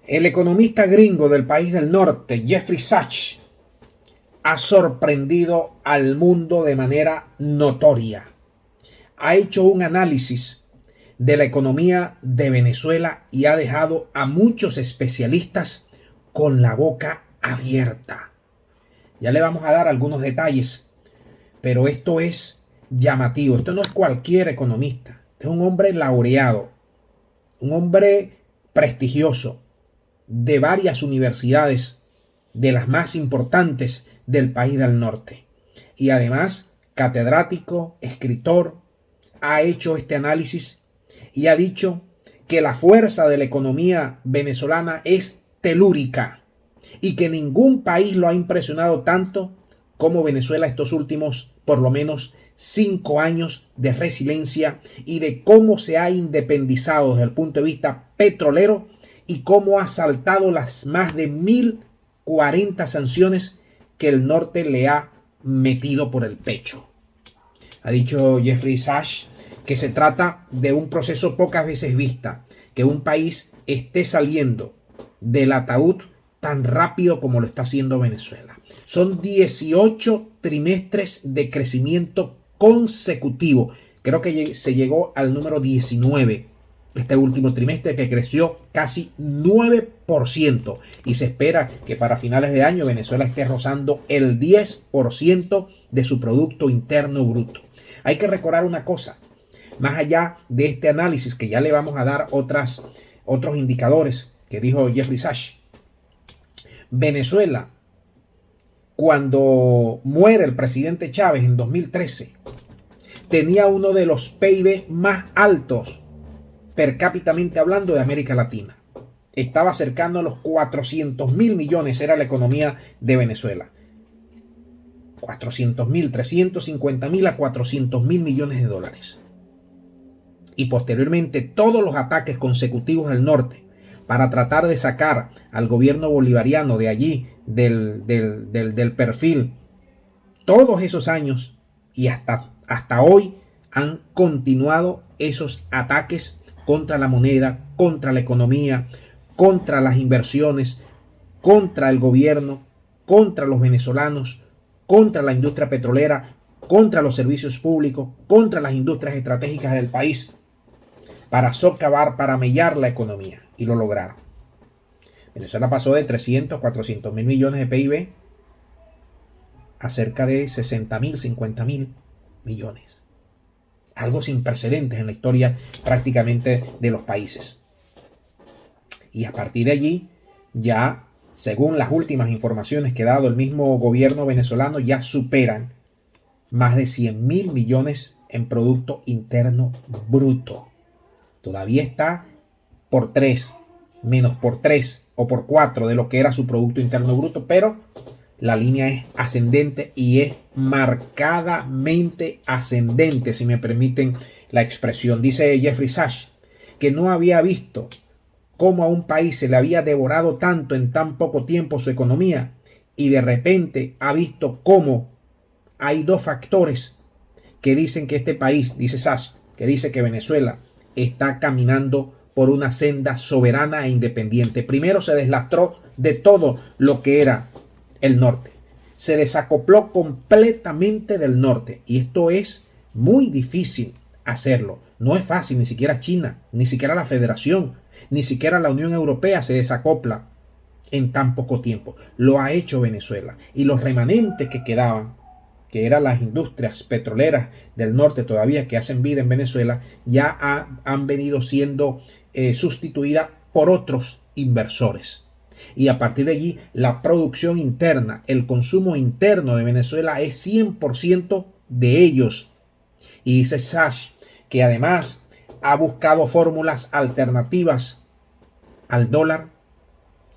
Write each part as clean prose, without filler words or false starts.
El economista gringo del país del norte, Jeffrey Sachs, ha sorprendido al mundo de manera notoria. Ha hecho un análisis de la economía de Venezuela y ha dejado a muchos especialistas con la boca abierta. Ya le vamos a dar algunos detalles, pero esto es llamativo. Esto no es cualquier economista. Es un hombre laureado, un hombre prestigioso de varias universidades, de las más importantes del país del norte. Y además, catedrático, escritor, ha hecho este análisis y ha dicho que la fuerza de la economía venezolana es telúrica y que ningún país lo ha impresionado tanto como Venezuela estos últimos, por lo menos, 5 años de resiliencia y de cómo se ha independizado desde el punto de vista petrolero y cómo ha saltado las más de 1040 sanciones que el norte le ha metido por el pecho. Ha dicho Jeffrey Sachs que se trata de un proceso pocas veces vista, que un país esté saliendo del ataúd tan rápido como lo está haciendo Venezuela. Son 18 trimestres de crecimiento consecutivo. Creo que se llegó al número 19 este último trimestre, que creció casi 9%, y se espera que para finales de año Venezuela esté rozando el 10% de su Producto Interno Bruto. Hay que recordar una cosa, más allá de este análisis, que ya le vamos a dar otros indicadores que dijo Jeffrey Sachs. Venezuela, cuando muere el presidente Chávez en 2013, tenía uno de los PIB más altos per cápita hablando de América Latina. Estaba cercano a los 400.000 millones, era la economía de Venezuela. 400.000, 350.000 a 400.000 millones de dólares. Y posteriormente todos los ataques consecutivos del norte para tratar de sacar al gobierno bolivariano de allí, del perfil, todos esos años y hasta hoy han continuado esos ataques contra la moneda, contra la economía, contra las inversiones, contra el gobierno, contra los venezolanos, contra la industria petrolera, contra los servicios públicos, contra las industrias estratégicas del país, para socavar, para mellar la economía. Y lo lograron. Venezuela pasó de 300, 400 mil millones de PIB a cerca de 60.000, 50.000 millones. Algo sin precedentes en la historia prácticamente de los países. Y a partir de allí, ya según las últimas informaciones que ha dado el mismo gobierno venezolano, ya superan más de 100.000 millones en Producto Interno Bruto. Todavía está por 3, menos por 3 o por 4 de lo que era su Producto Interno Bruto, pero la línea es ascendente y es marcadamente ascendente, si me permiten la expresión. Dice Jeffrey Sachs que no había visto cómo a un país se le había devorado tanto en tan poco tiempo su economía, y de repente ha visto cómo hay dos factores que dicen que este país, dice Sachs, que dice que Venezuela está caminando por una senda soberana e independiente. Primero, se deslastró de todo lo que era el norte. Se desacopló completamente del norte. Y esto es muy difícil hacerlo. No es fácil. Ni siquiera China, ni siquiera la Federación, ni siquiera la Unión Europea se desacopla en tan poco tiempo. Lo ha hecho Venezuela. Y los remanentes que quedaban, que eran las industrias petroleras del norte todavía que hacen vida en Venezuela, ya han venido siendo sustituidas por otros inversores. Y a partir de allí, la producción interna, el consumo interno de Venezuela es 100% de ellos. Y dice Sachs que además ha buscado fórmulas alternativas al dólar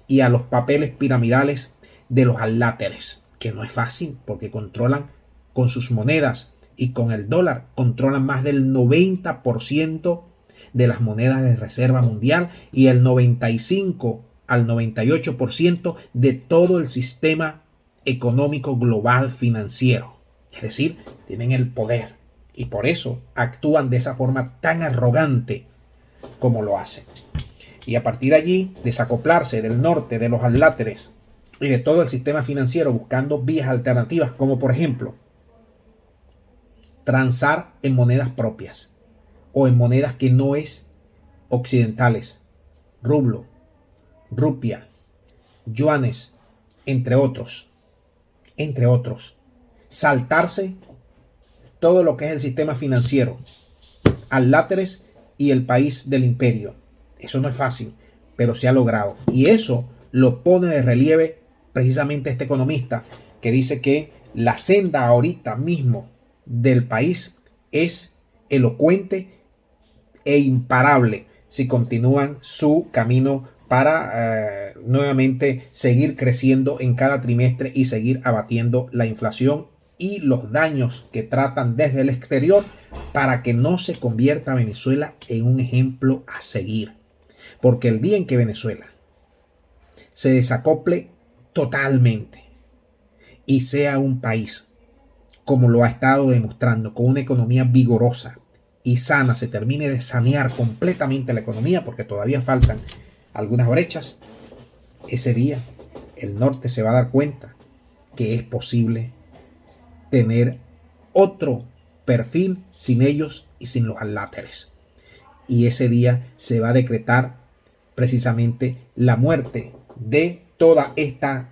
y a los papeles piramidales de los aláteres, que no es fácil porque controlan con sus monedas, y con el dólar controlan más del 90% de las monedas de reserva mundial y el 95 al 98% de todo el sistema económico global financiero. Es decir, tienen el poder y por eso actúan de esa forma tan arrogante como lo hacen. y a partir de allí desacoplarse del norte, de los adláteres y de todo el sistema financiero, buscando vías alternativas, como por ejemplo transar en monedas propias o en monedas que no es occidentales, rublo, rupia, yuanes, entre otros, saltarse todo lo que es el sistema financiero, adláteres y el país del imperio. Eso no es fácil, pero se ha logrado. Y eso lo pone de relieve precisamente este economista, que dice que la senda ahorita mismo del país es elocuente e imparable si continúan su camino para nuevamente seguir creciendo en cada trimestre y seguir abatiendo la inflación y los daños que tratan desde el exterior, para que no se convierta Venezuela en un ejemplo a seguir. Porque el día en que Venezuela se desacople totalmente y sea un país, como lo ha estado demostrando, con una economía vigorosa y sana, se termine de sanear completamente la economía, porque todavía faltan algunas brechas, ese día el norte se va a dar cuenta que es posible tener otro perfil sin ellos y sin los adláteres. Y ese día se va a decretar precisamente la muerte de toda esta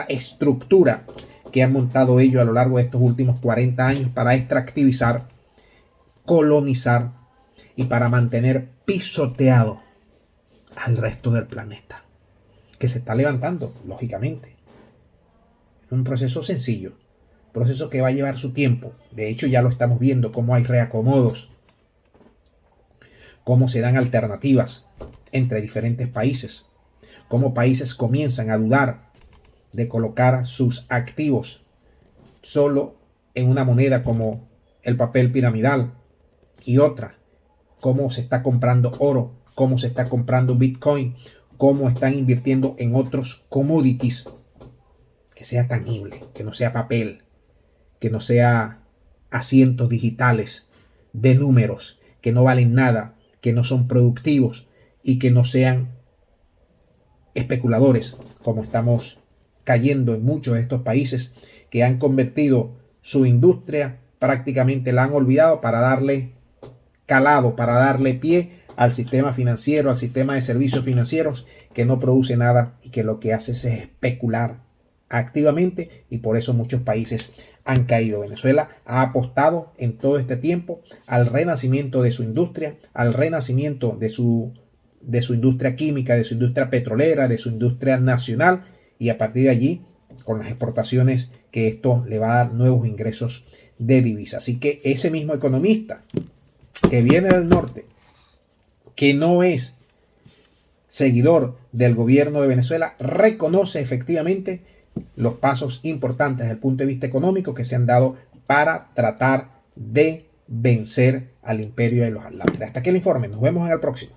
estructura que han montado ellos a lo largo de estos últimos 40 años para extractivizar, colonizar y para mantener pisoteado al resto del planeta, que se está levantando, lógicamente. Es un proceso sencillo, proceso que va a llevar su tiempo. De hecho, ya lo estamos viendo, cómo hay reacomodos, cómo se dan alternativas entre diferentes países, cómo países comienzan a dudar de colocar sus activos solo en una moneda como el papel piramidal y otra, cómo se está comprando oro, cómo se está comprando Bitcoin, cómo están invirtiendo en otros commodities, que sea tangible, que no sea papel, que no sea asientos digitales de números que no valen nada, que no son productivos y que no sean especuladores, como estamos cayendo en muchos de estos países que han convertido su industria, prácticamente la han olvidado, para darle calado, para darle pie al sistema financiero, al sistema de servicios financieros, que no produce nada y que lo que hace es especular activamente, y por eso muchos países han caído. Venezuela ha apostado en todo este tiempo al renacimiento de su industria, al renacimiento de su industria química, de su industria petrolera, de su industria nacional, y a partir de allí, con las exportaciones, que esto le va a dar nuevos ingresos de divisa. Así que ese mismo economista que viene del norte, que no es seguidor del gobierno de Venezuela, reconoce efectivamente los pasos importantes desde el punto de vista económico que se han dado para tratar de vencer al imperio de los adláteres. Hasta aquí el informe, nos vemos en el próximo.